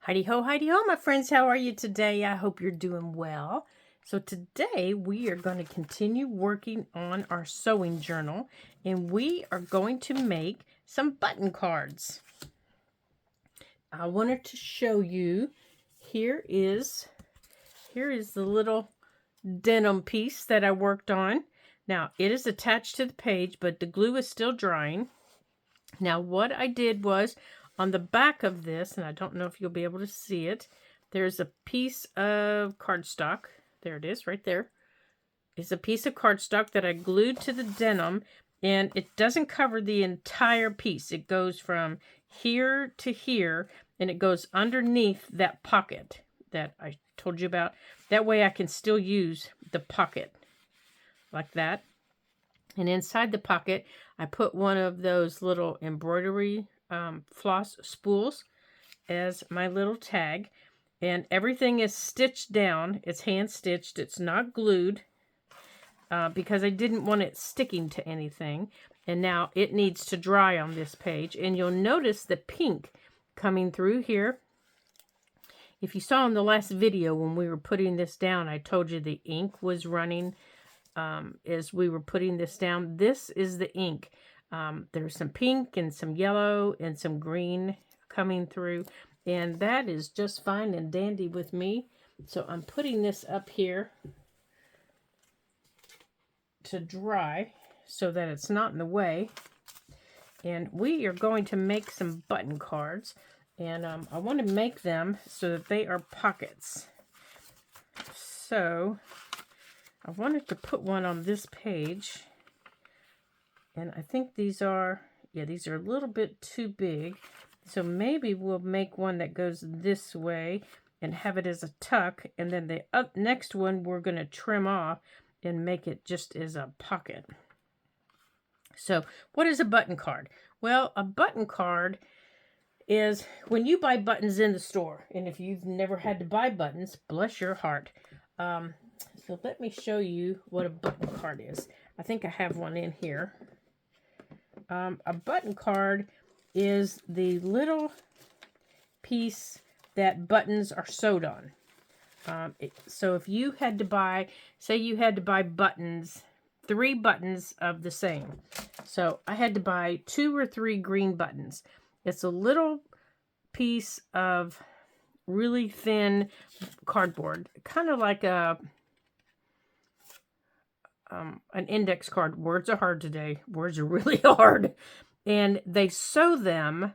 Heidi ho, my friends. How are you today? I hope you're doing well. So today we are going to continue working on our sewing journal, and we are going to make some button cards. I wanted to show you, here is the little denim piece that I worked on. Now it is attached to the page, but the glue is still drying. Now what I did was, on the back of this, and I don't know if you'll be able to see it, there's a piece of cardstock. There it is right there. It's a piece of cardstock that I glued to the denim, and it doesn't cover the entire piece. It goes from here to here, and it goes underneath that pocket that I told you about. That way I can still use the pocket like that. And inside the pocket, I put one of those little embroidery floss spools as my little tag. And everything is stitched down. It's hand stitched. It's not glued because I didn't want it sticking to anything. And now it needs to dry on this page. And you'll notice the pink coming through here. If you saw in the last video when we were putting this down, I told you the ink was running as we were putting this down. This is the ink. There's some pink and some yellow and some green coming through, and that is just fine and dandy with me. So I'm putting this up here to dry so that it's not in the way. And we are going to make some button cards, and I want to make them so that they are pockets. So I wanted to put one on this page, and I think these are a little bit too big. So maybe we'll make one that goes this way and have it as a tuck, and then the next one we're going to trim off and make it just as a pocket. So what is a button card? Well, a button card is when you buy buttons in the store, and if you've never had to buy buttons, bless your heart. So let me show you what a button card is. I think I have one in here. A button card is the little piece that buttons are sewed on. So if you had to buy, say you had to buy buttons, 3 buttons of the same. So I had to buy 2 or 3 green buttons. It's a little piece of really thin cardboard, kind of like an index card. Words are hard today. Words are really hard. And they sew them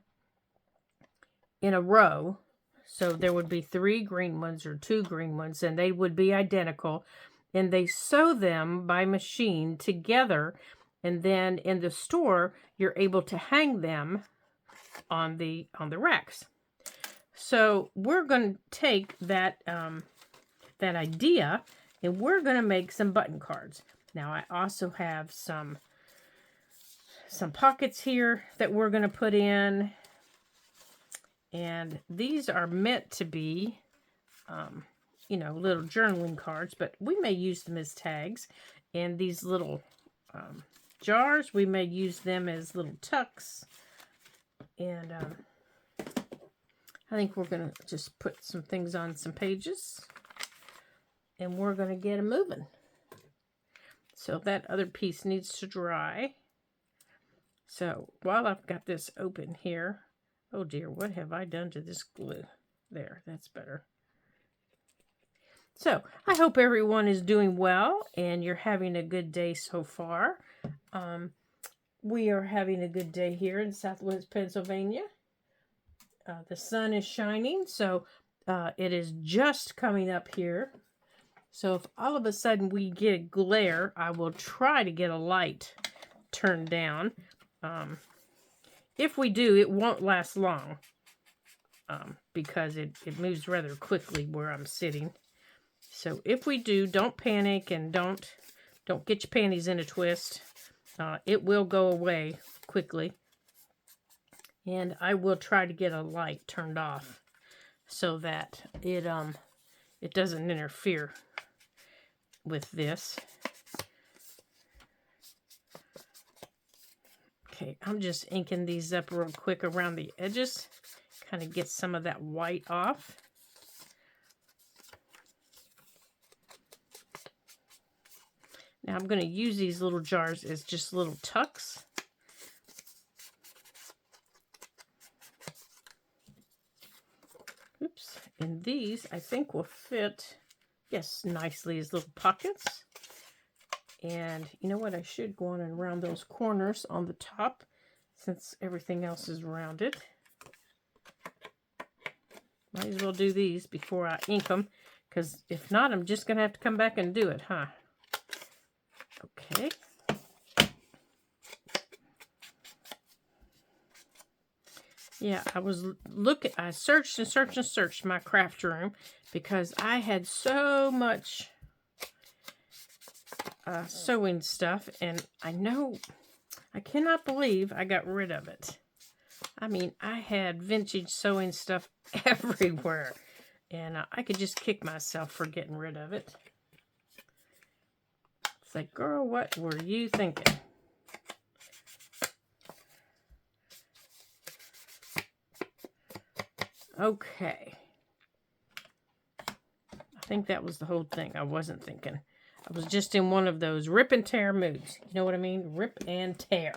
in a row. So there would be 3 green ones or 2 green ones, and they would be identical. And they sew them by machine together. And then in the store, you're able to hang them on the racks. So we're going to take that that idea, and we're going to make some button cards. Now I also have some pockets here that we're going to put in, and these are meant to be little journaling cards, but we may use them as tags. And these little jars, we may use them as little tucks. And I think we're going to just put some things on some pages, and we're going to get them moving. So that other piece needs to dry. So while I've got this open here, oh dear, what have I done to this glue? There, that's better. So I hope everyone is doing well and you're having a good day so far. We are having a good day here in Southwest Pennsylvania. The sun is shining, so it is just coming up here. So if all of a sudden we get a glare, I will try to get a light turned down. If we do, it won't last long because it moves rather quickly where I'm sitting. So if we do, don't panic and don't get your panties in a twist. It will go away quickly. And I will try to get a light turned off so that it doesn't interfere with this. Okay, I'm just inking these up real quick around the edges, kind of get some of that white off. Now I'm going to use these little jars as just little tucks. Oops. And these, I think, will fit, yes, nicely as little pockets. And you know what? I should go on and round those corners on the top since everything else is rounded. Might as well do these before I ink them, because if not, I'm just going to have to come back and do it, huh? Okay. Yeah, I searched and searched and searched my craft room because I had so much sewing stuff, and I cannot believe I got rid of it. I mean, I had vintage sewing stuff everywhere, and I could just kick myself for getting rid of it. It's like, girl, what were you thinking? Okay. I think that was the whole thing. I wasn't thinking. I was just in one of those rip and tear moods. You know what I mean? Rip and tear.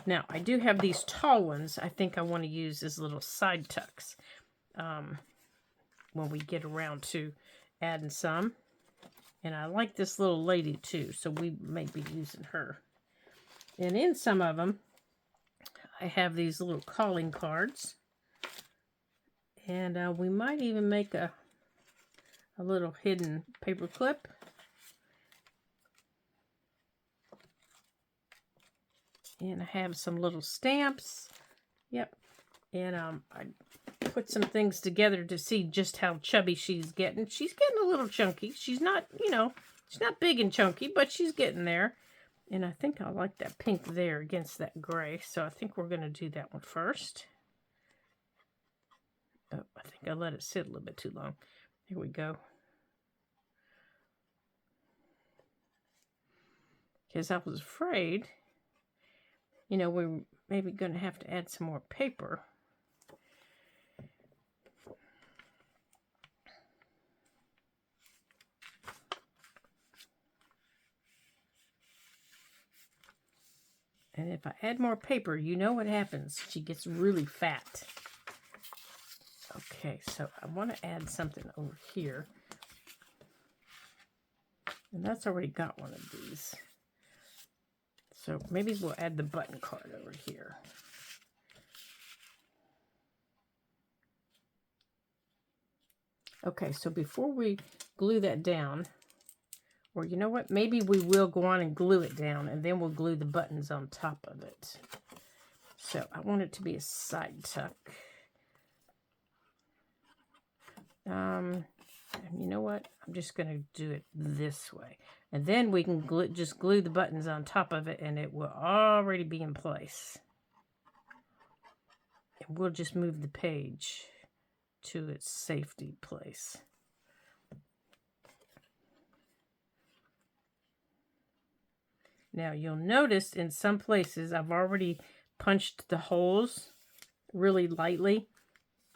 Now, I do have these tall ones I think I want to use as little side tucks when we get around to adding some. And I like this little lady too, so we may be using her. And in some of them, I have these little calling cards. And we might even make a little hidden paper clip. And I have some little stamps. Yep. And I put some things together to see just how chubby she's getting. She's getting a little chunky. She's not, she's not big and chunky, but she's getting there. And I think I like that pink there against that gray. So I think we're going to do that one first. Oh, I think I let it sit a little bit too long. Here we go. Because I was afraid, we're maybe going to have to add some more paper. And if I add more paper, you know what happens. She gets really fat. Okay, so I want to add something over here. And that's already got one of these. So maybe we'll add the button card over here. Okay, so before we glue that down, or you know what, maybe we will go on and glue it down, and then we'll glue the buttons on top of it. So I want it to be a side tuck. And you know what? I'm just going to do it this way. And then we can just glue the buttons on top of it, and it will already be in place. And we'll just move the page to its safety place. Now, you'll notice in some places I've already punched the holes really lightly.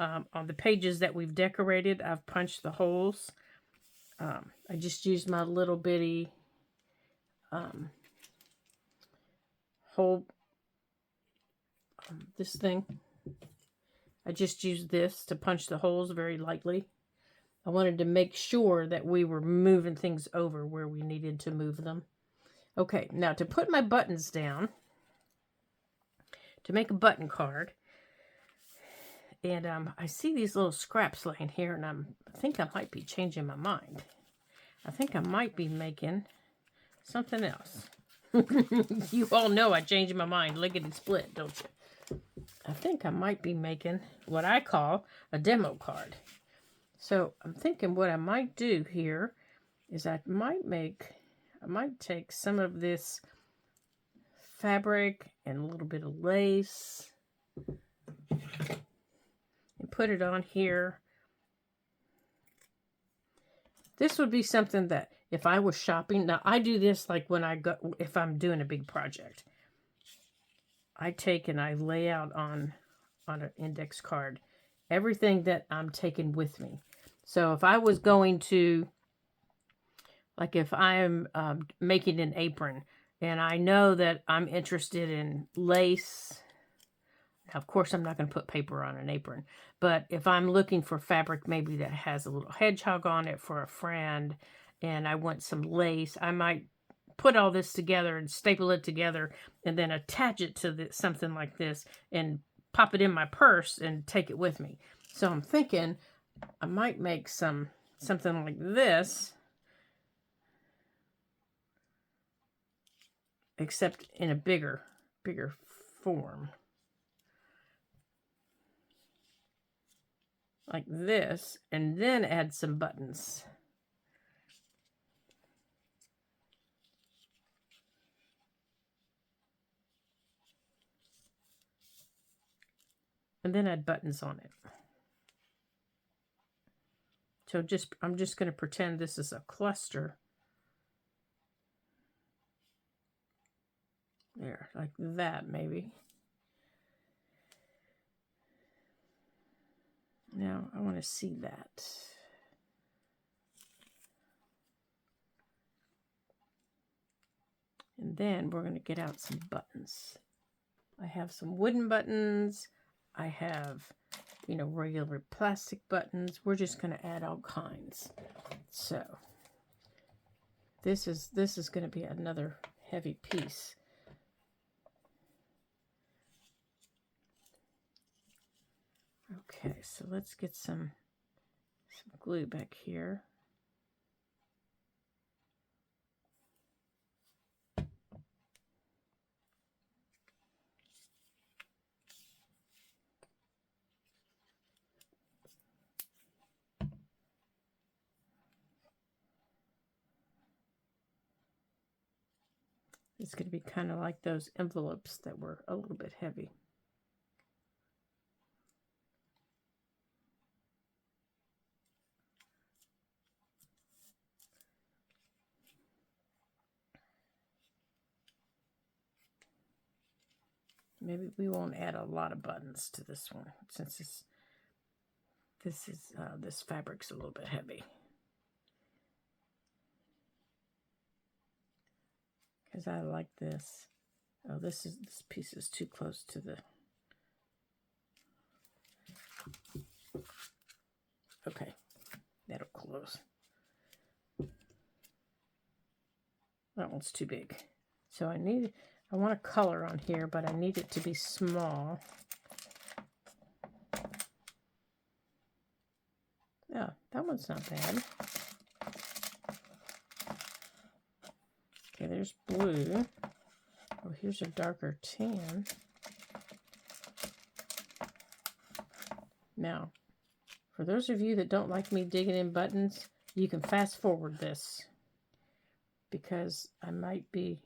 On the pages that we've decorated, I've punched the holes. I just used my little bitty hole, this thing. I just used this to punch the holes very lightly. I wanted to make sure that we were moving things over where we needed to move them. Okay, now to put my buttons down, to make a button card, and I see these little scraps laying here, and I think I might be changing my mind. I think I might be making something else. You all know I changed my mind, lickety split, don't you? I think I might be making what I call a demo card. So I'm thinking what I might do here is I might take some of this fabric and a little bit of lace and put it on here. This would be something that if I was shopping, now I do this like when if I'm doing a big project. I take and I lay out on an index card everything that I'm taking with me. So if I was going to, like if I'm making an apron and I know that I'm interested in lace, now of course I'm not going to put paper on an apron, but if I'm looking for fabric maybe that has a little hedgehog on it for a friend and I want some lace, I might put all this together and staple it together and then attach it to something like this and pop it in my purse and take it with me. So I'm thinking I might make something like this, except in a bigger form. Like this, and then add some buttons. And then add buttons on it. So I'm just going to pretend this is a cluster. There, like that maybe. Now I want to see that. And then we're going to get out some buttons. I have some wooden buttons. I have, regular plastic buttons. We're just going to add all kinds. So this is going to be another heavy piece. Okay, so let's get some glue back here. It's going to be kind of like those envelopes that were a little bit heavy. Maybe we won't add a lot of buttons to this one since this fabric's a little bit heavy. Because I like this. Oh, this piece is too close to the. Okay, that'll close. That one's too big. So I want a color on here, but I need it to be small. Yeah, that one's not bad. Okay, there's blue. Oh, here's a darker tan. Now, for those of you that don't like me digging in buttons, you can fast forward this because I might be.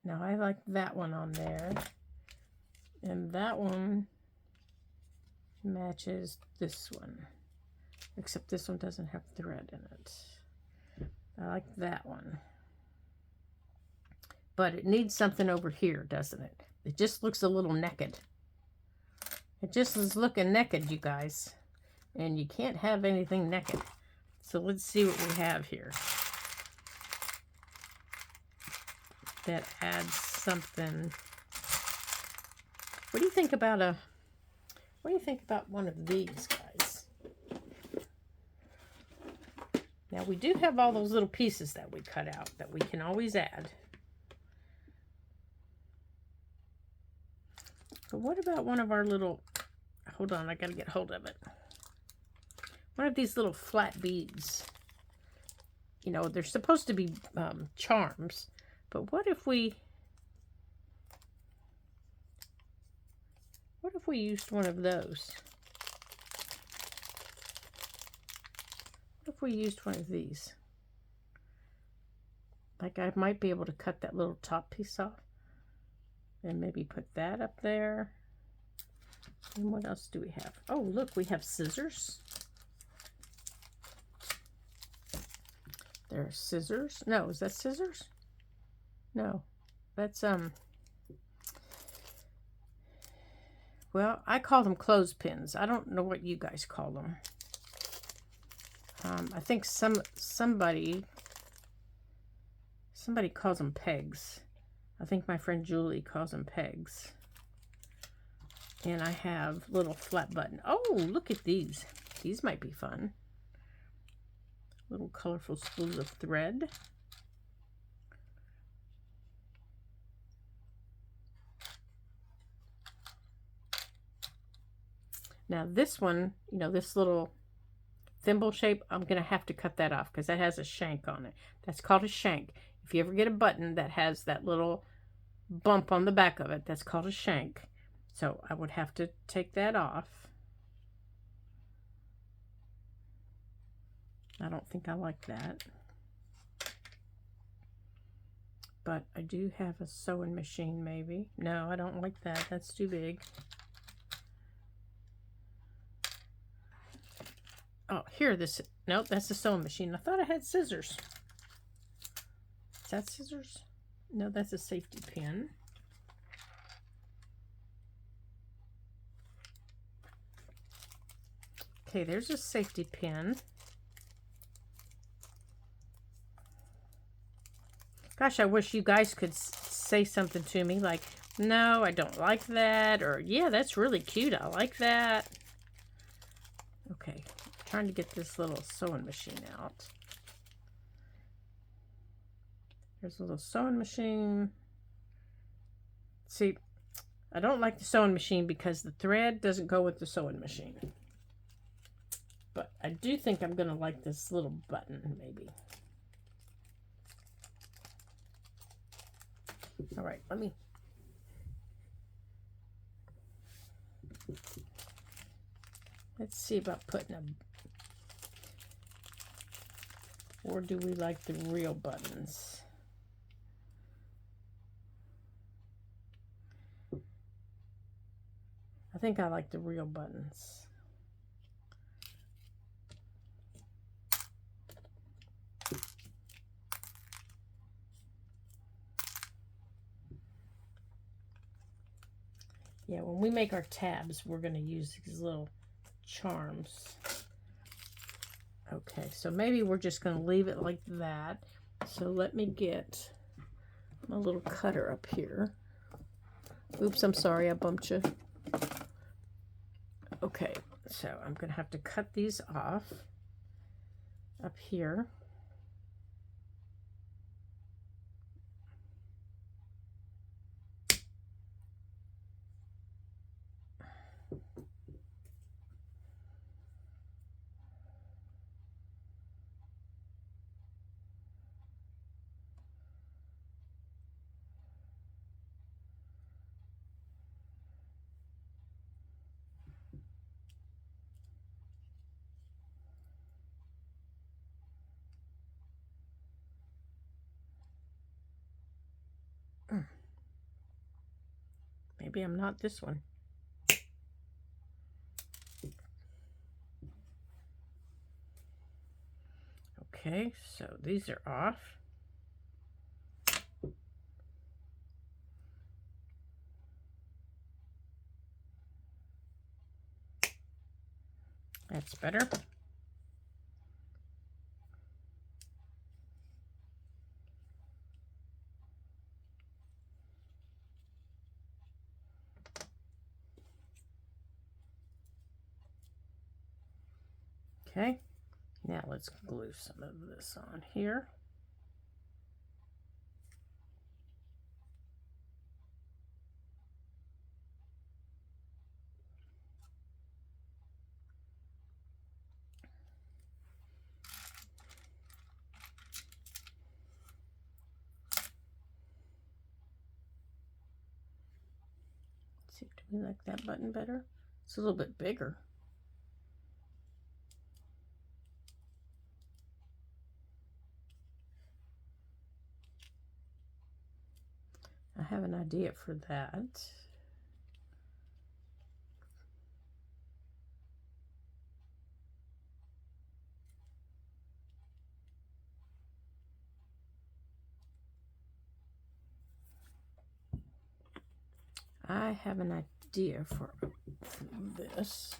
Now, I like that one on there, and that one matches this one, except this one doesn't have thread in it. I like that one. But it needs something over here, doesn't it? It just looks a little naked. It just is looking naked, you guys. And you can't have anything naked. So let's see what we have here that adds something. What do you think about one of these, guys? Now we do have all those little pieces that we cut out that we can always add. But what about one of our little, hold on, I gotta get hold of it. One of these little flat beads. They're supposed to be charms, but what if we used one of those? What if we used one of these? Like I might be able to cut that little top piece off. And maybe put that up there. And what else do we have? Oh, look, we have scissors. There are scissors. No, is that scissors? No, that's Well, I call them clothespins. I don't know what you guys call them. I think somebody calls them pegs. I think my friend Julie calls them pegs. And I have little flat button. Oh, look at these. These might be fun. Little colorful spools of thread. Now this one, you know, this little thimble shape, I'm going to have to cut that off because that has a shank on it. That's called a shank. If you ever get a button that has that little bump on the back of it, that's called a shank. So I would have to take that off. I don't think I like that. But I do have a sewing machine maybe. No, I don't like that. That's too big. Oh, here, this, nope, that's the sewing machine. I thought I had scissors. Is that scissors? No, that's a safety pin. Okay, there's a safety pin. Gosh, I wish you guys could say something to me like, no, I don't like that, or yeah, that's really cute, I like that. Okay, I'm trying to get this little sewing machine out. There's a little sewing machine. See, I don't like the sewing machine because the thread doesn't go with the sewing machine. But I do think I'm going to like this little button, maybe. All right, let's see about putting a, or do we like the real buttons? I think I like the real buttons. Yeah, when we make our tabs, we're going to use these little charms. Okay, so maybe we're just going to leave it like that. So let me get my little cutter up here. Oops, I'm sorry, I bumped you. Okay, so I'm going to have to cut these off up here. Maybe I'm not this one. Okay, so these are off. That's better. Okay, now let's glue some of this on here. Let's see, do we like that button better? It's a little bit bigger. I have an idea for that. I have an idea. idea for this.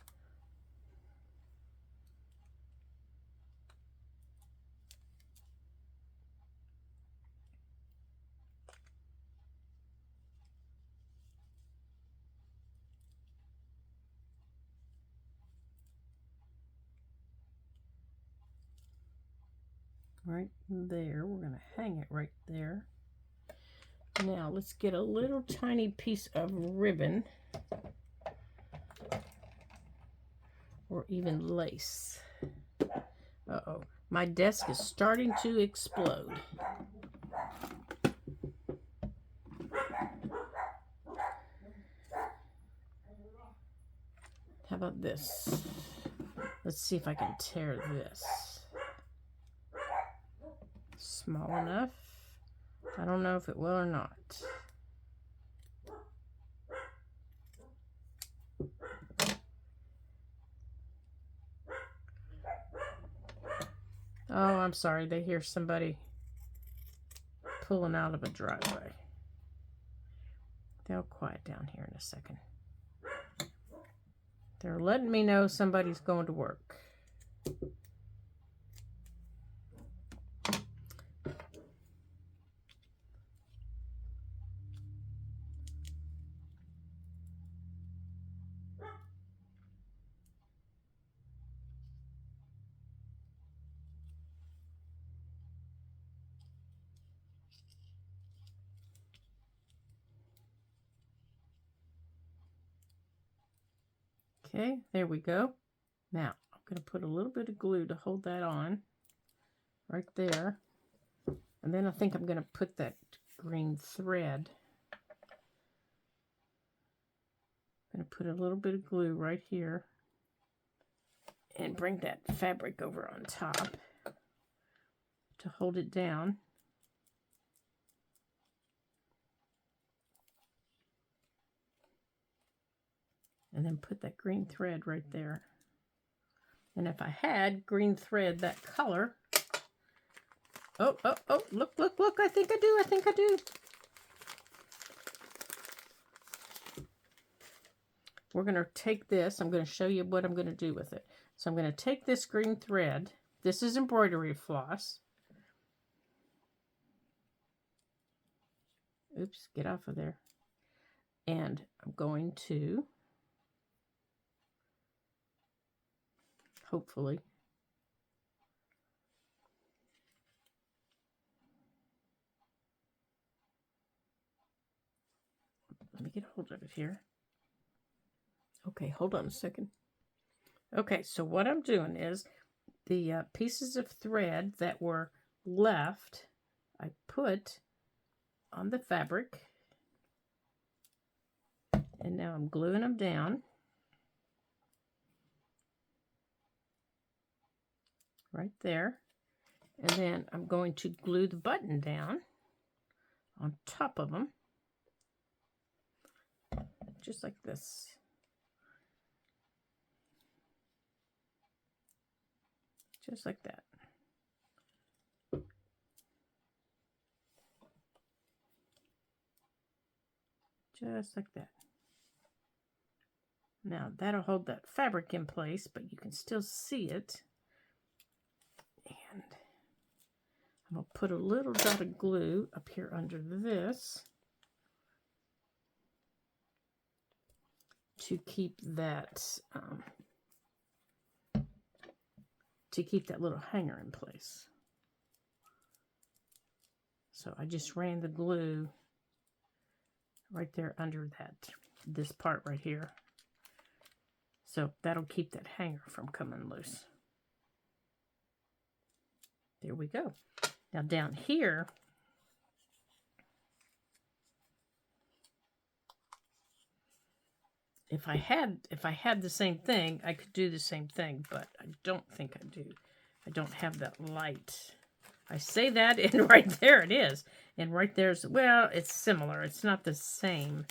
Right there, we're going to hang it right there. Now let's get a little tiny piece of ribbon or even lace. Uh-oh, my desk is starting to explode. How about this? Let's see if I can tear this. Small enough? I don't know if it will or not. Oh, I'm sorry. They hear somebody pulling out of a driveway. They'll quiet down here in a second. They're letting me know somebody's going to work. Okay, there we go. Now, I'm going to put a little bit of glue to hold that on right there. And then I think I'm going to put that green thread. I'm going to put a little bit of glue right here and bring that fabric over on top to hold it down. And then put that green thread right there. And if I had green thread that color, oh, look, I think I do. We're going to take this, I'm going to show you what I'm going to do with it. So I'm going to take this green thread, this is embroidery floss. Oops, get off of there. And I'm going to, hopefully, let me get a hold of it here. Okay, hold on a second. Okay, so what I'm doing is the pieces of thread that were left, I put on the fabric. And now I'm gluing them down. Right there. And then I'm going to glue the button down on top of them. Just like this. Just like that. Just like that. Now that'll hold that fabric in place, but you can still see it. And I'm going to put a little dot of glue up here under this to keep that little hanger in place. So I just ran the glue right there under this part right here. So that'll keep that hanger from coming loose. There we go. Now down here, if I had the same thing, I could do the same thing, but I don't think I do. I don't have that light. I say that, and right there it is. And right there's, well, it's similar. It's not the same.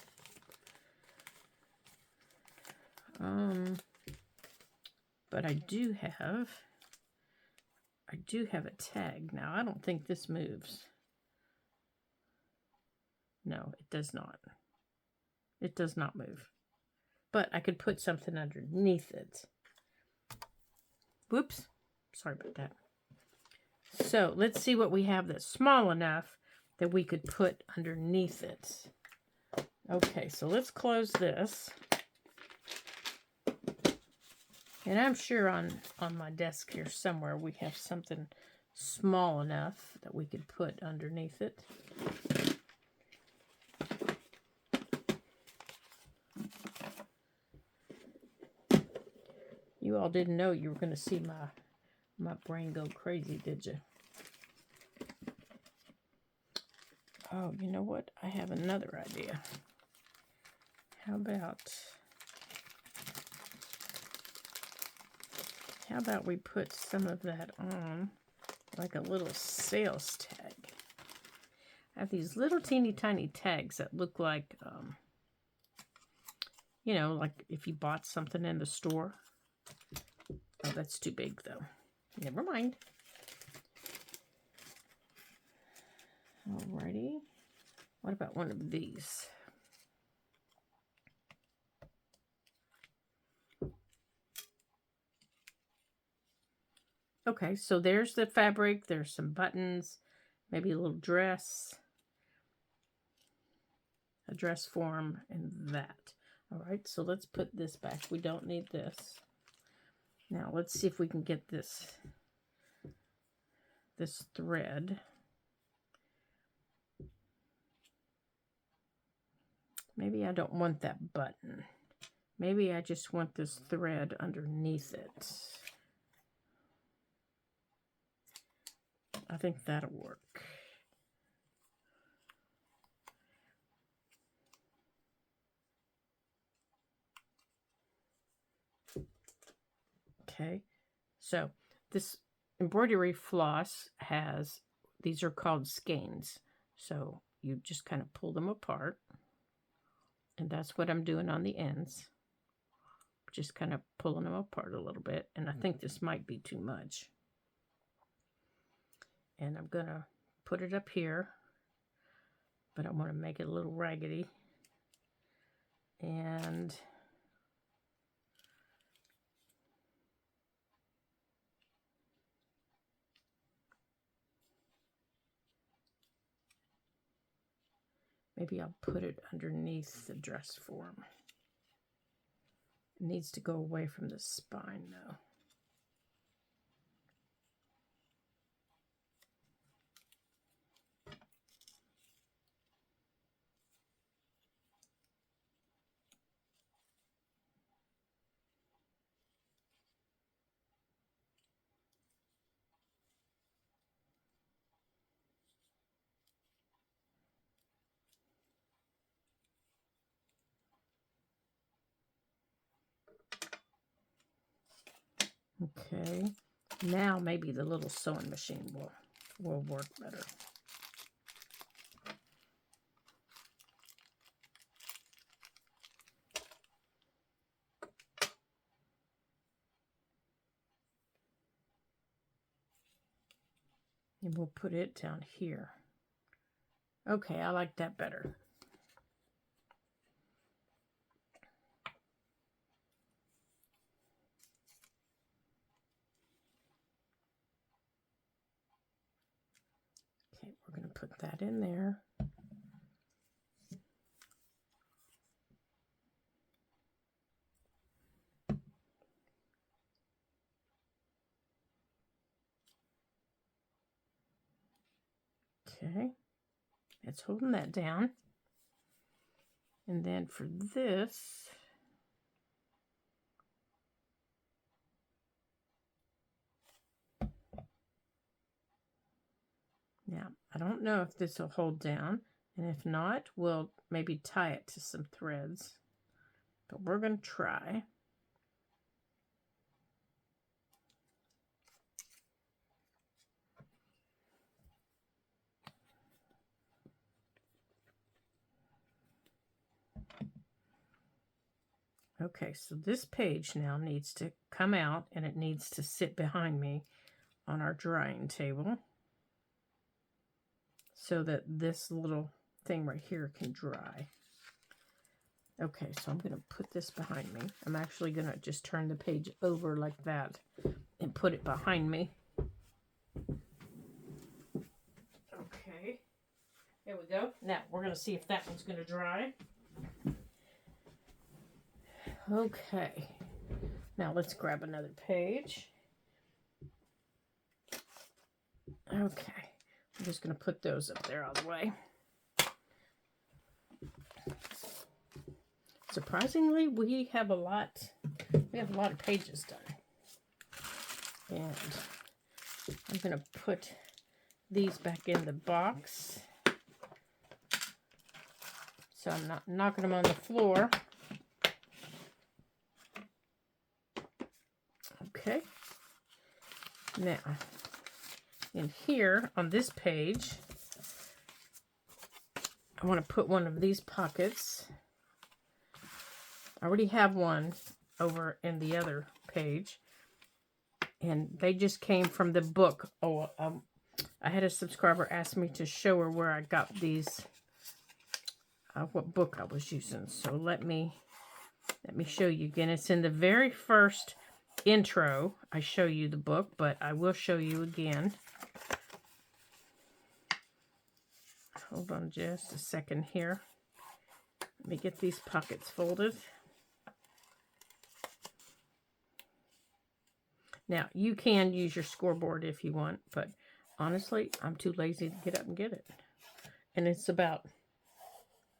But I do have a tag. Now, I don't think this moves. No, it does not. It does not move. but I could put something underneath it. Whoops. Sorry about that. So let's see what we have that's small enough that we could put underneath it. Okay, so let's close this. And I'm sure on my desk here somewhere we have something small enough that we could put underneath it. You all didn't know you were going to see my brain go crazy, did you? Oh, you know what? I have another idea. How about we put some of that on like a little sales tag? I have these little teeny tiny tags that look like, you know, like if you bought something in the store. Oh, that's too big though. Never mind. Alrighty. What about one of these? Okay, so there's the fabric. There's some buttons, maybe a little dress, a dress form, and that. All right, so let's put this back. We don't need this. Now let's see if we can get this thread. Maybe I don't want that button. Maybe I just want this thread underneath it. I think that'll work. Okay, so this embroidery floss has, these are called skeins. So you just kind of pull them apart. And that's what I'm doing on the ends. Just kind of pulling them apart a little bit. And I think this might be too much. And I'm going to put it up here. But I want to make it a little raggedy. And maybe I'll put it underneath the dress form. It needs to go away from the spine though. Okay, now maybe the little sewing machine will work better. And we'll put it down here. Okay, I like that better. Okay, we're going to put that in there. Okay, it's holding that down. And then for this, now I don't know if this will hold down, and if not, we'll maybe tie it to some threads, but we're going to try. Okay, so this page now needs to come out and it needs to sit behind me on our drying table so that this little thing right here can dry. Okay, so I'm going to put this behind me. I'm actually going to just turn the page over like that and put it behind me. Okay, there we go. Now, we're going to see if that one's going to dry. Okay, now let's grab another page. Okay, I'm just going to put those up there out of the way. Surprisingly, we have a lot of pages done. And I'm going to put these back in the box so I'm not knocking them on the floor. Okay. Now, in here on this page, I want to put one of these pockets. I already have one over in the other page, and they just came from the book. I had a subscriber ask me to show her where I got these, what book I was using. So let me show you again. It's in the very first intro. I show you the book, but I will show you again. Hold on just a second here. Let me get these pockets folded. Now, you can use your scoreboard if you want, but honestly, I'm too lazy to get up and get it. And it's about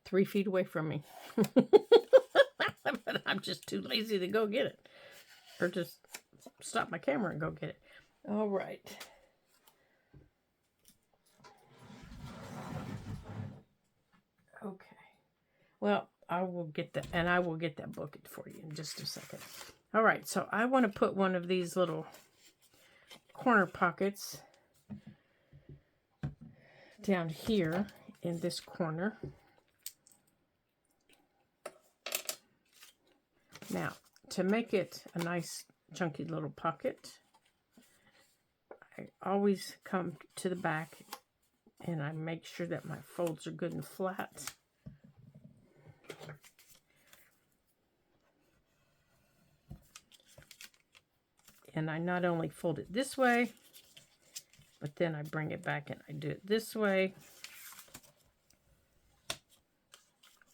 3 feet away from me. But I'm just too lazy to go get it. Or just stop my camera and go get it. All right. Okay. Well, I will get that, and I will get that book for you in just a second. All right, so I want to put one of these little corner pockets down here in this corner. Now, to make it a nice chunky little pocket, I always come to the back and I make sure that my folds are good and flat. And I not only fold it this way, but then I bring it back and I do it this way.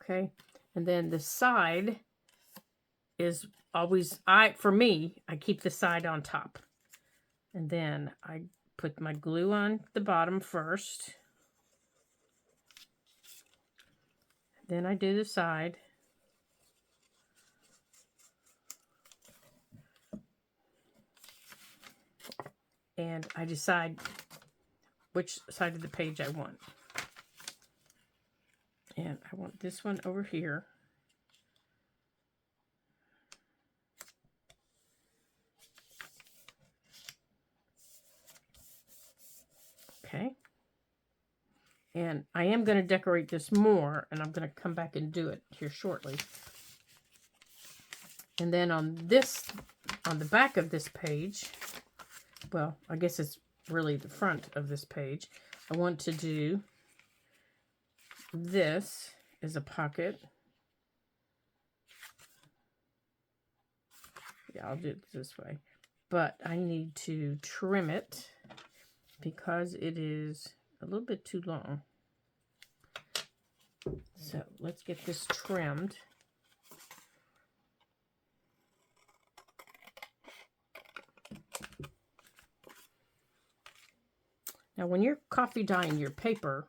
Okay, and then the side is always, for me, I keep the side on top. And then I put my glue on the bottom first. Then I do the side. And I decide which side of the page I want. And I want this one over here. Okay. And I am going to decorate this more, and I'm going to come back and do it here shortly. And then on the back of this page, well, I guess it's really the front of this page, I want to do this as a pocket. Yeah, I'll do it this way. But I need to trim it because it is a little bit too long. So let's get this trimmed. Now, when you're coffee dyeing your paper,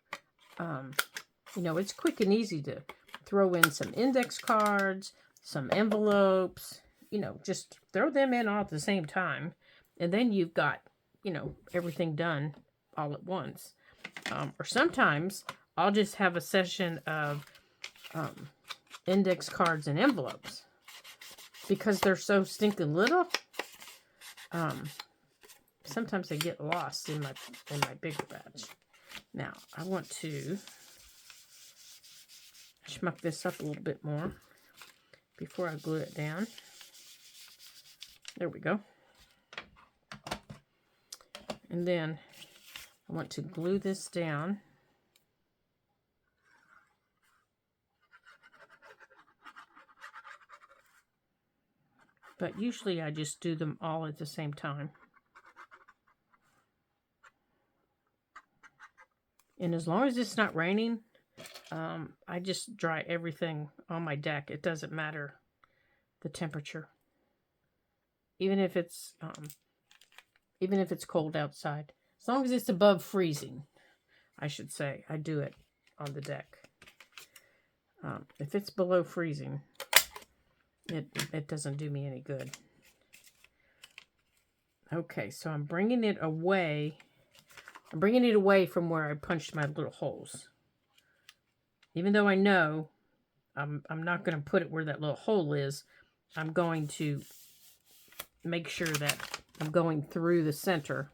you know, it's quick and easy to throw in some index cards, some envelopes, you know, just throw them in all at the same time. And then you've got, you know, everything done all at once. Or sometimes I'll just have a session of index cards and envelopes because they're so stinking little. Sometimes they get lost in my bigger batch. Now, I want to schmuck this up a little bit more before I glue it down. There we go. And then I want to glue this down. but usually I just do them all at the same time. And as long as it's not raining, I just dry everything on my deck. It doesn't matter the temperature, even if it's cold outside. As long as it's above freezing, I should say, I do it on the deck. If it's below freezing, it doesn't do me any good. Okay, so I'm bringing it away. I'm bringing it away from where I punched my little holes. Even though I know I'm not going to put it where that little hole is, I'm going to make sure that I'm going through the center.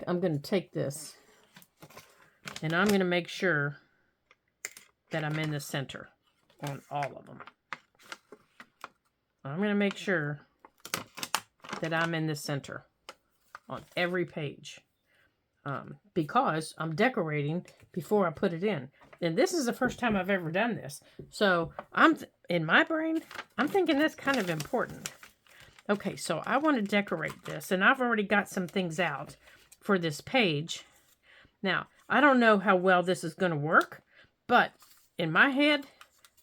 I'm going to take this and I'm going to make sure that I'm in the center on all of them. I'm going to make sure that I'm in the center on every page, because I'm decorating before I put it in. And this is the first time I've ever done this. So in my brain, I'm thinking that's kind of important. Okay, so I want to decorate this, and I've already got some things out for this page. Now, I don't know how well this is going to work, but in my head,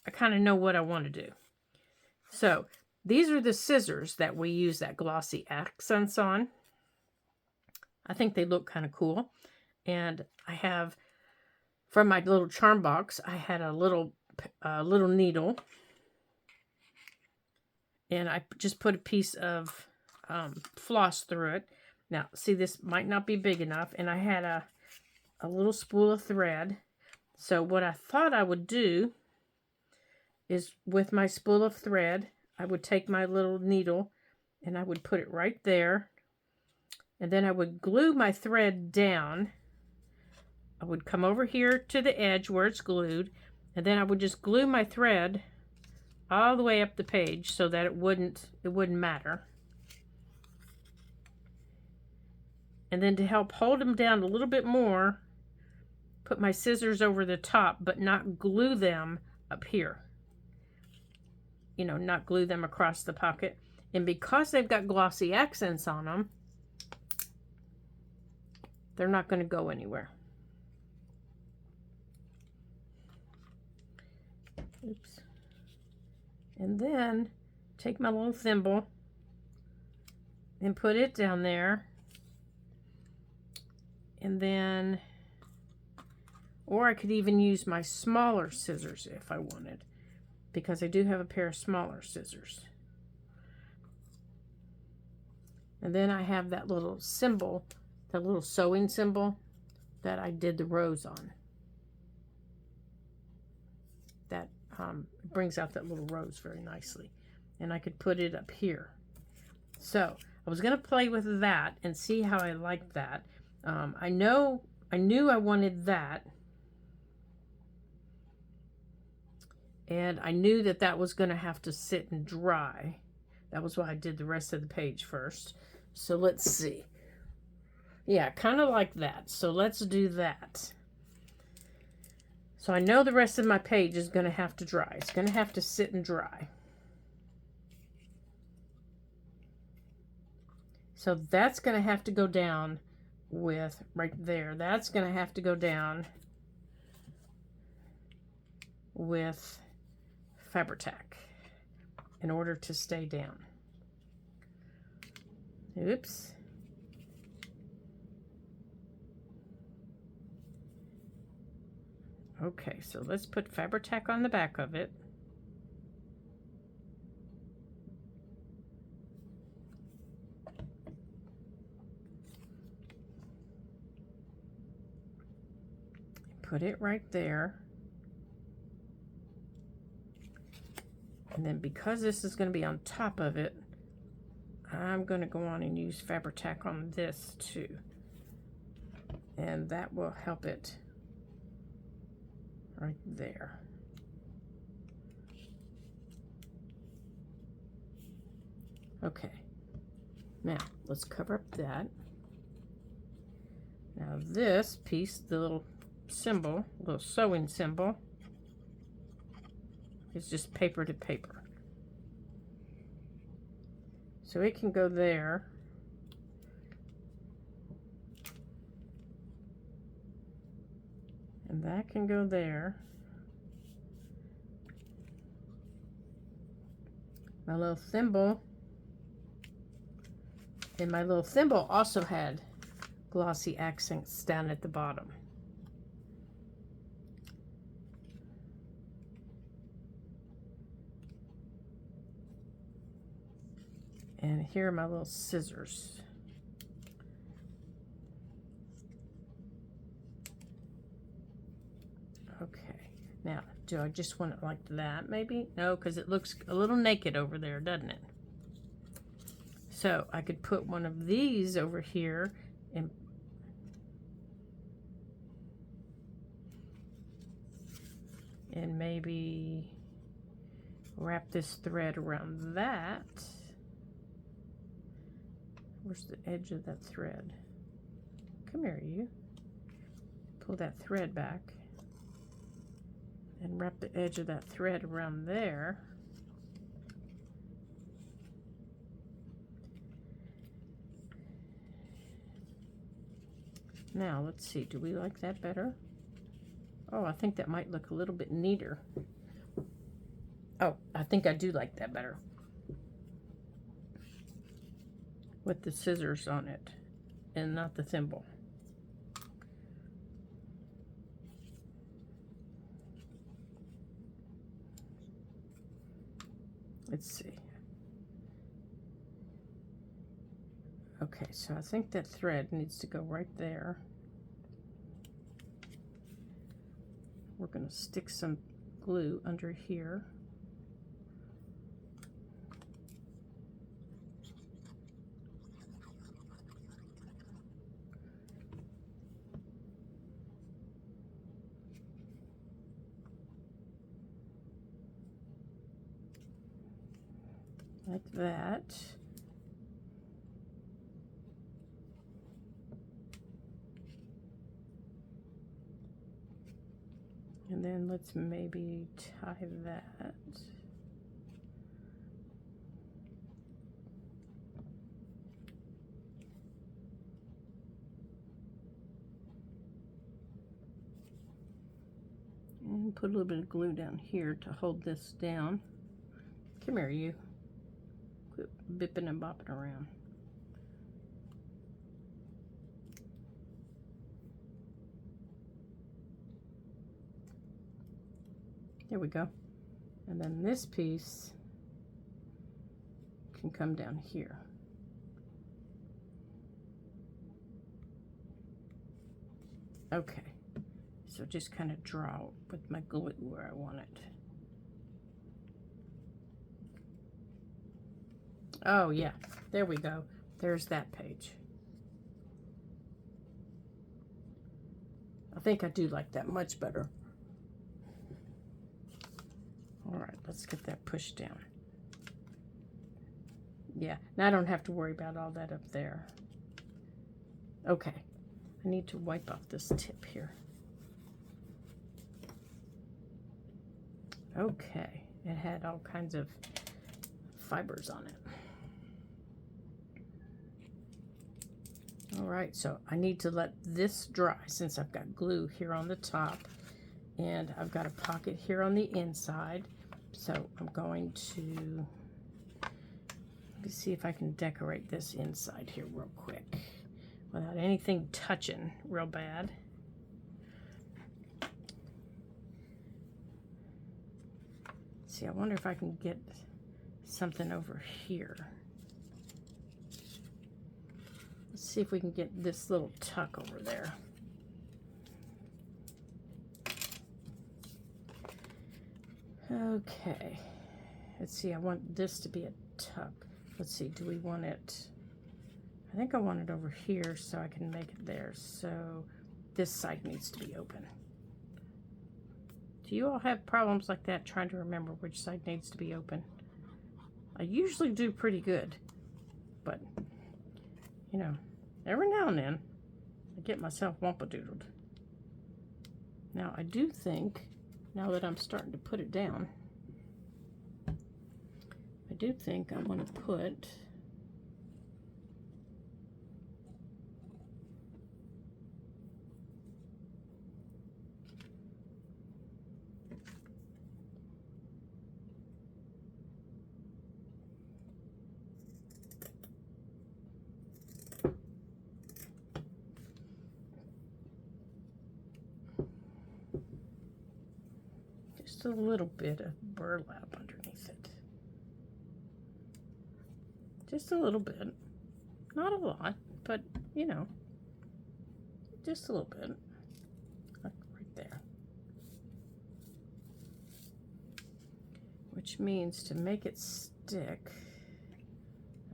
I kind of know what I want to do. So these are the scissors that we use that glossy accents on. I think they look kind of cool. And I have, from my little charm box, I had a little needle. And I just put a piece of floss through it. Now, see, this might not be big enough. And I had a little spool of thread. So what I thought I would do is, with my spool of thread, I would take my little needle and I would put it right there. And then I would glue my thread down. I would come over here to the edge where it's glued. And then I would just glue my thread all the way up the page so that it wouldn't matter. And then to help hold them down a little bit more, put my scissors over the top, but not glue them up here. You know, not glue them across the pocket. And because they've got glossy accents on them, they're not going to go anywhere. Oops. And then take my little thimble and put it down there. And then, or I could even use my smaller scissors if I wanted, because I do have a pair of smaller scissors. And then I have that little symbol, that little sewing symbol that I did the rose on. That brings out that little rose very nicely. And I could put it up here. So I was going to play with that and see how I liked that. I knew I wanted that. And I knew that that was going to have to sit and dry. That was why I did the rest of the page first. So let's see. Yeah, kind of like that. So let's do that. So I know the rest of my page is going to have to dry. It's going to have to sit and dry. So that's going to have to go down with, right there, that's going to have to go down with Fabri-Tac in order to stay down. Oops. Okay, so let's put Fabri-Tac on the back of it. Put it right there. And then because this is going to be on top of it, I'm going to go on and use Fabri-Tac on this too. And that will help it right there. Okay. Now, let's cover up that. Now this piece, the little symbol, little sewing symbol, is just paper to paper. So it can go there. And that can go there. My little thimble. And my little thimble also had glossy accents down at the bottom. And here are my little scissors. Okay, now, do I just want it like that, maybe? No, because it looks a little naked over there, doesn't it? So I could put one of these over here and maybe wrap this thread around that. Where's the edge of that thread? Come here, you. Pull that thread back and wrap the edge of that thread around there. Now, let's see, do we like that better? Oh, I think that might look a little bit neater. Oh, I think I do like that better. With the scissors on it and not the thimble. Let's see. Okay, so I think that thread needs to go right there. We're going to stick some glue under here. Like that. And then let's maybe tie that. And put a little bit of glue down here to hold this down. Come here, you. Quit bipping and bopping around. There we go. And then this piece can come down here. Okay, so just kind of draw with my glue where I want it. Oh yeah, there we go. There's that page. I think I do like that much better. All right, let's get that pushed down. Yeah, now I don't have to worry about all that up there. Okay, I need to wipe off this tip here. Okay, it had all kinds of fibers on it. All right, so I need to let this dry since I've got glue here on the top and I've got a pocket here on the inside. So I'm going to, let me see if I can decorate this inside here real quick without anything touching real bad. See, I wonder if I can get something over here. Let's see if we can get this little tuck over there. Okay, let's see, I want this to be a tuck. Let's see, do we want it, I think I want it over here so I can make it there. So this side needs to be open. Do you all have problems like that trying to remember which side needs to be open? I usually do pretty good, but you know, every now and then I get myself whompadoodled. Now I do think, now that I'm starting to put it down, I do think I want to put just a little bit of burlap underneath it. Just a little bit. Not a lot, but, you know, just a little bit. Like right there. Which means to make it stick,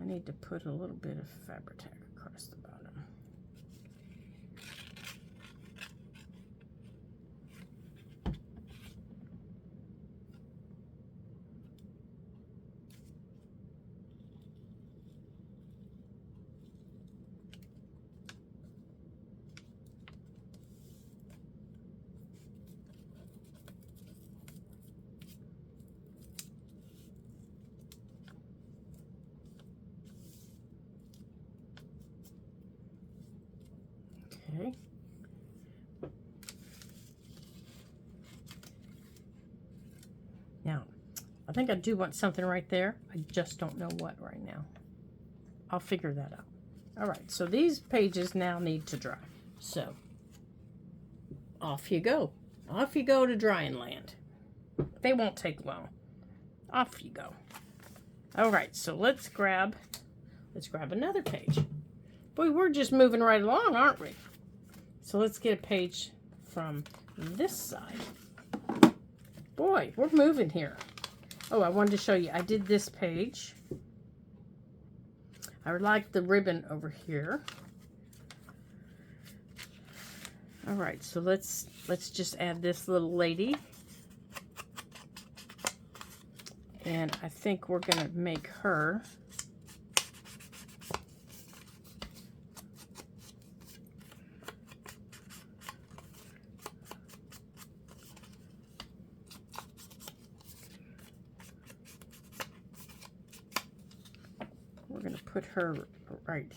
I need to put a little bit of Fabri-Tac across the bottom. Okay. Now, I think I do want something right there. I just don't know what right now. I'll figure that out. All right, so these pages now need to dry. So, off you go. Off you go to drying land. They won't take long. Off you go. All right, so let's grab another page. Boy, we're just moving right along, aren't we? So let's get a page from this side. Boy, we're moving here. Oh, I wanted to show you. I did this page. I like the ribbon over here. All right, so let's just add this little lady. And I think we're going to make her put her right,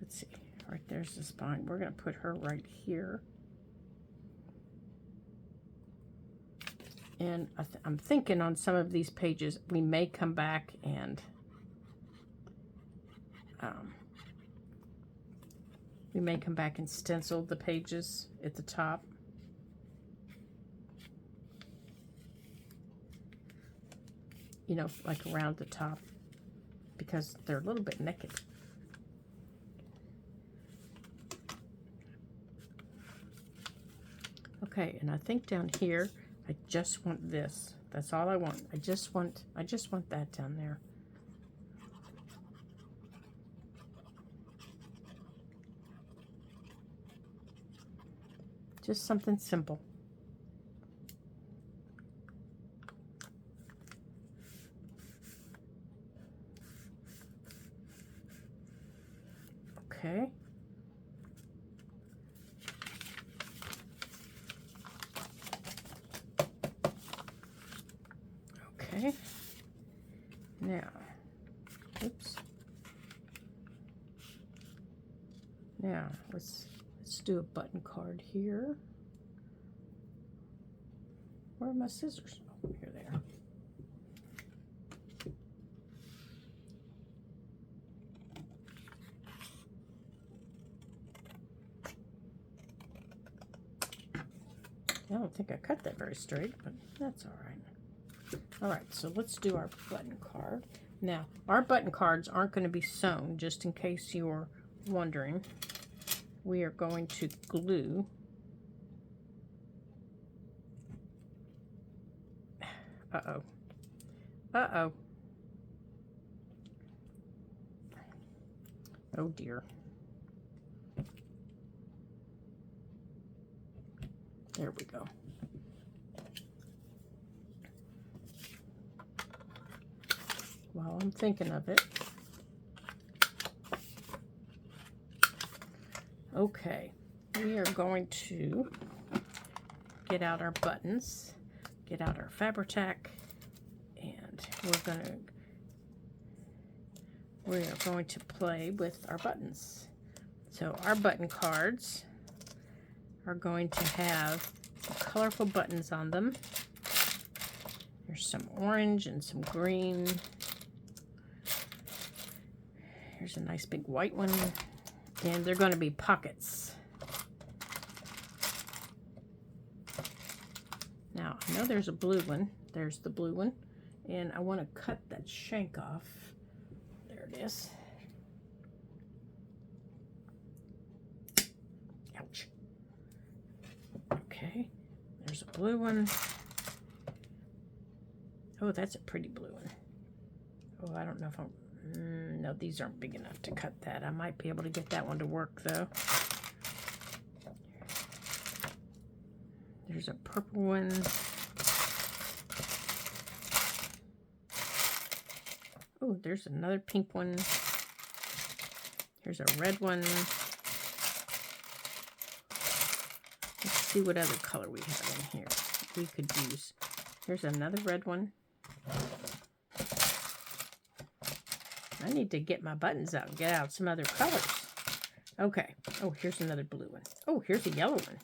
let's see, right there's the spine. We're going to put her right here. And I'm thinking on some of these pages, we may come back and stencil the pages at the top. You know, like around the top, because they're a little bit naked. Okay, and I think down here, I just want this. That's all I want. I just want that down there. Just something simple. Okay. Okay. Now, oops. Now, let's do a button card here. Where are my scissors? Oh, here they are. I don't think I cut that very straight, but that's all right. All right, so let's do our button card. Now, our button cards aren't going to be sewn, just in case you're wondering. We are going to glue uh-oh. Uh-oh. Oh dear. There we go. While I'm thinking of it. Okay, we are going to get out our buttons, get out our Fabri-Tac, and we are going to play with our buttons. So our button cards are going to have some colorful buttons on them. There's some orange and some green. Here's a nice big white one. And they're going to be pockets. Now, I'm know there's a blue one. There's the blue one. And I want to cut that shank off. There it is. Ouch. Okay, there's a blue one. Oh, that's a pretty blue one. Oh, I don't know if I'm... no, these aren't big enough to cut that. I might be able to get that one to work, though. There's a purple one. Oh, there's another pink one. Here's a red one. Let's see what other color we have in here we could use. Here's another red one. I need to get my buttons out and get out some other colors. Okay. Oh, here's another blue one. Oh, here's a yellow one.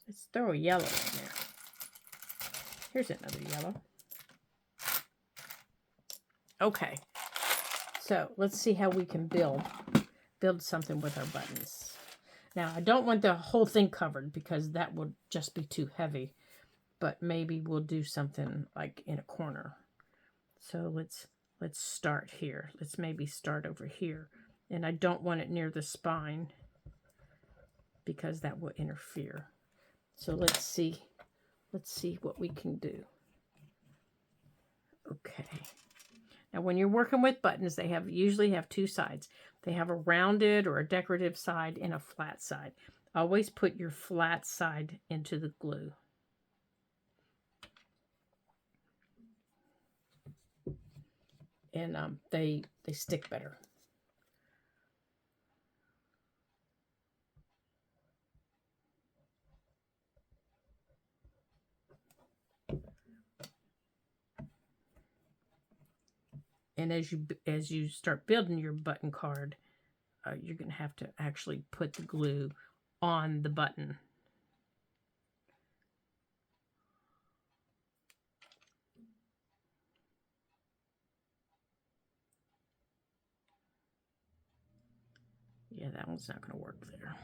Let's throw a yellow in there. Here's another yellow. Okay. So let's see how we can build something with our buttons. Now, I don't want the whole thing covered because that would just be too heavy. But maybe we'll do something like in a corner. So let's start here. Let's maybe start over here. And I don't want it near the spine because that will interfere. So let's see what we can do. Okay. Now when you're working with buttons, they usually have two sides. They have a rounded or a decorative side and a flat side. Always put your flat side into the glue. And they stick better. And as you start building your button card, you're going to have to actually put the glue on the button. Yeah, that one's not going to work there.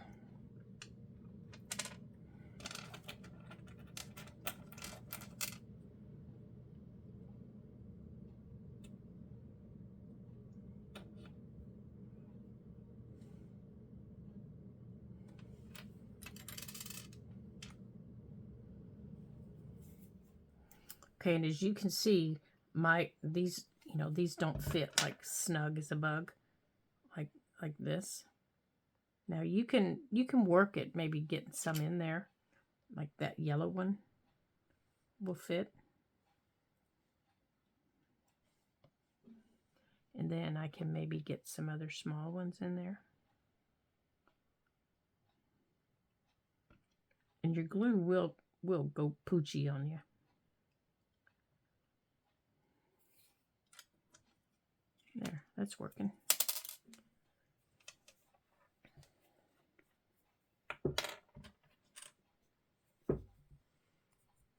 Okay, and as you can see, these don't fit like snug as a bug, like this. Now you can work it, maybe getting some in there, like that yellow one will fit. And then I can maybe get some other small ones in there. And your glue will go poochy on you. There, that's working.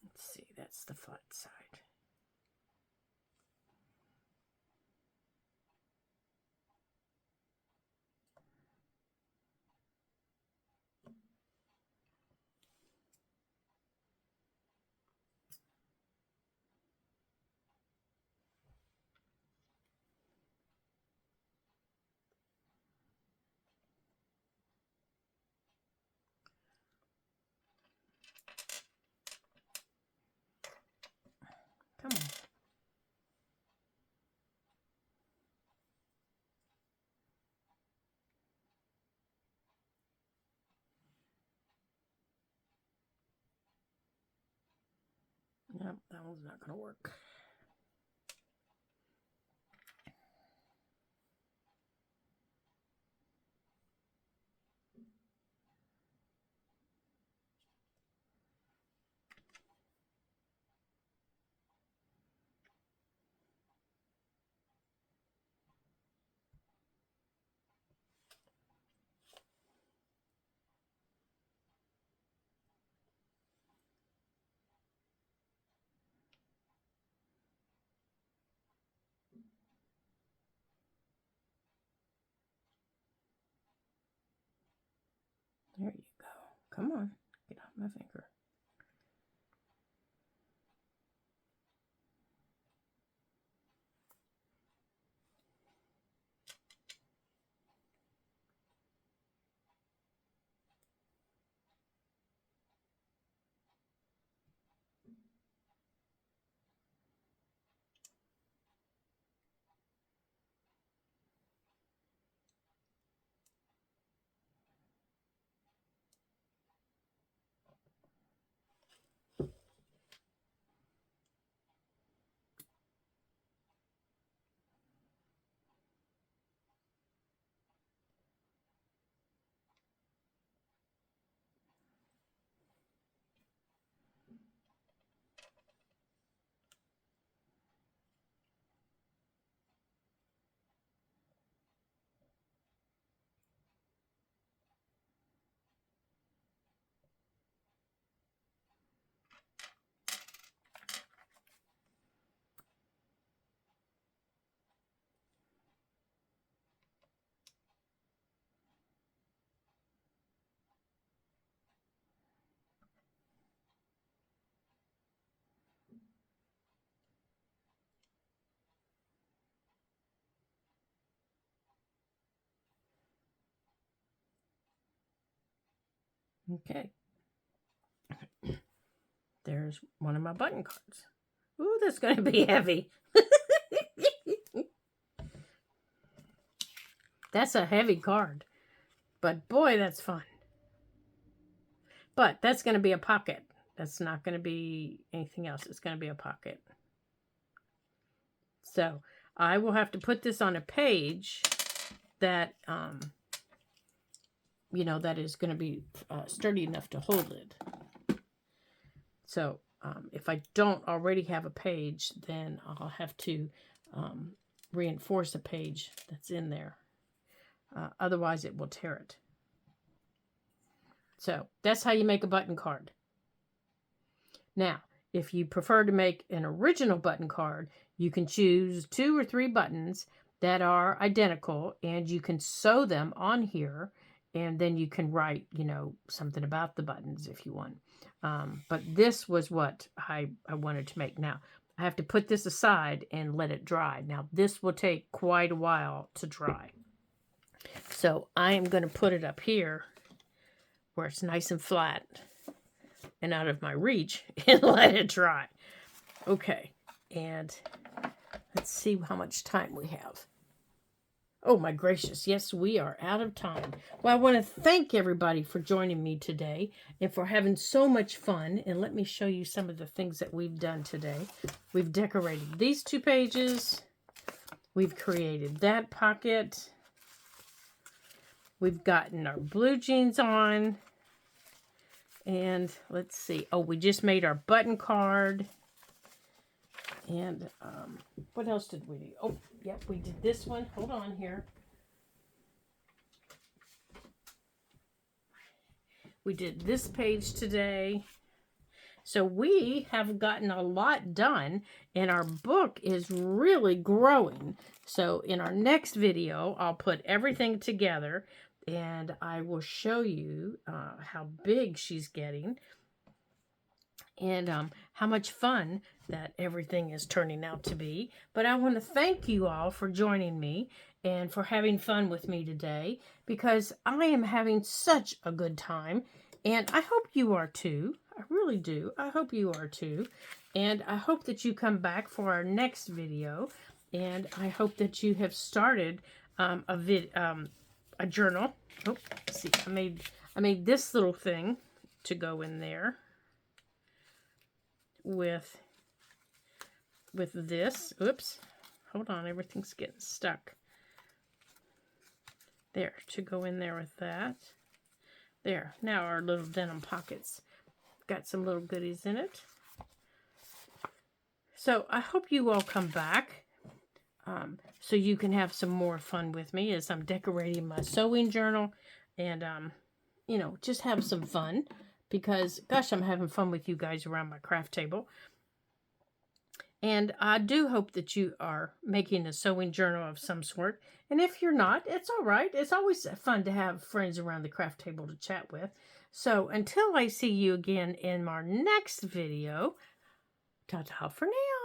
Let's see, that's the flat side. Come on. Yep, that one's not going to work. There you go. Come on, get off my finger. Okay. There's one of my button cards. Ooh, that's going to be heavy. That's a heavy card. But boy, that's fun. But that's going to be a pocket. That's not going to be anything else. It's going to be a pocket. So I will have to put this on a page that, that is going to be sturdy enough to hold it. So if I don't already have a page, then I'll have to reinforce a page that's in there. Otherwise, it will tear it. So that's how you make a button card. Now, if you prefer to make an original button card, you can choose 2 or 3 buttons that are identical, and you can sew them on here, and then you can write, something about the buttons if you want. But this was what I wanted to make. Now, I have to put this aside and let it dry. Now, this will take quite a while to dry. So I am going to put it up here where it's nice and flat and out of my reach and let it dry. Okay, and let's see how much time we have. Oh my gracious, yes, we are out of time. Well, I want to thank everybody for joining me today and for having so much fun. And let me show you some of the things that we've done today. We've decorated these 2 pages. We've created that pocket. We've gotten our blue jeans on. And let's see. Oh, we just made our button card. And what else did we do? Oh, yep, we did this one. Hold on here. We did this page today. So we have gotten a lot done, and our book is really growing. So in our next video, I'll put everything together, and I will show you how big she's getting and how much fun that everything is turning out to be. But I want to thank you all for joining me and for having fun with me today, because I am having such a good time, and I hope you are too. I really do. I hope you are too. And I hope that you come back for our next video, and I hope that you have started a journal. Oh, let's see. I made this little thing to go in there with this. Oops. Hold on, everything's getting stuck. There, to go in there with that. There. Now our little denim pockets got some little goodies in it. So I hope you all come back so you can have some more fun with me as I'm decorating my sewing journal and, just have some fun because, gosh, I'm having fun with you guys around my craft table. And I do hope that you are making a sewing journal of some sort. And if you're not, it's all right. It's always fun to have friends around the craft table to chat with. So until I see you again in our next video, ta-ta for now.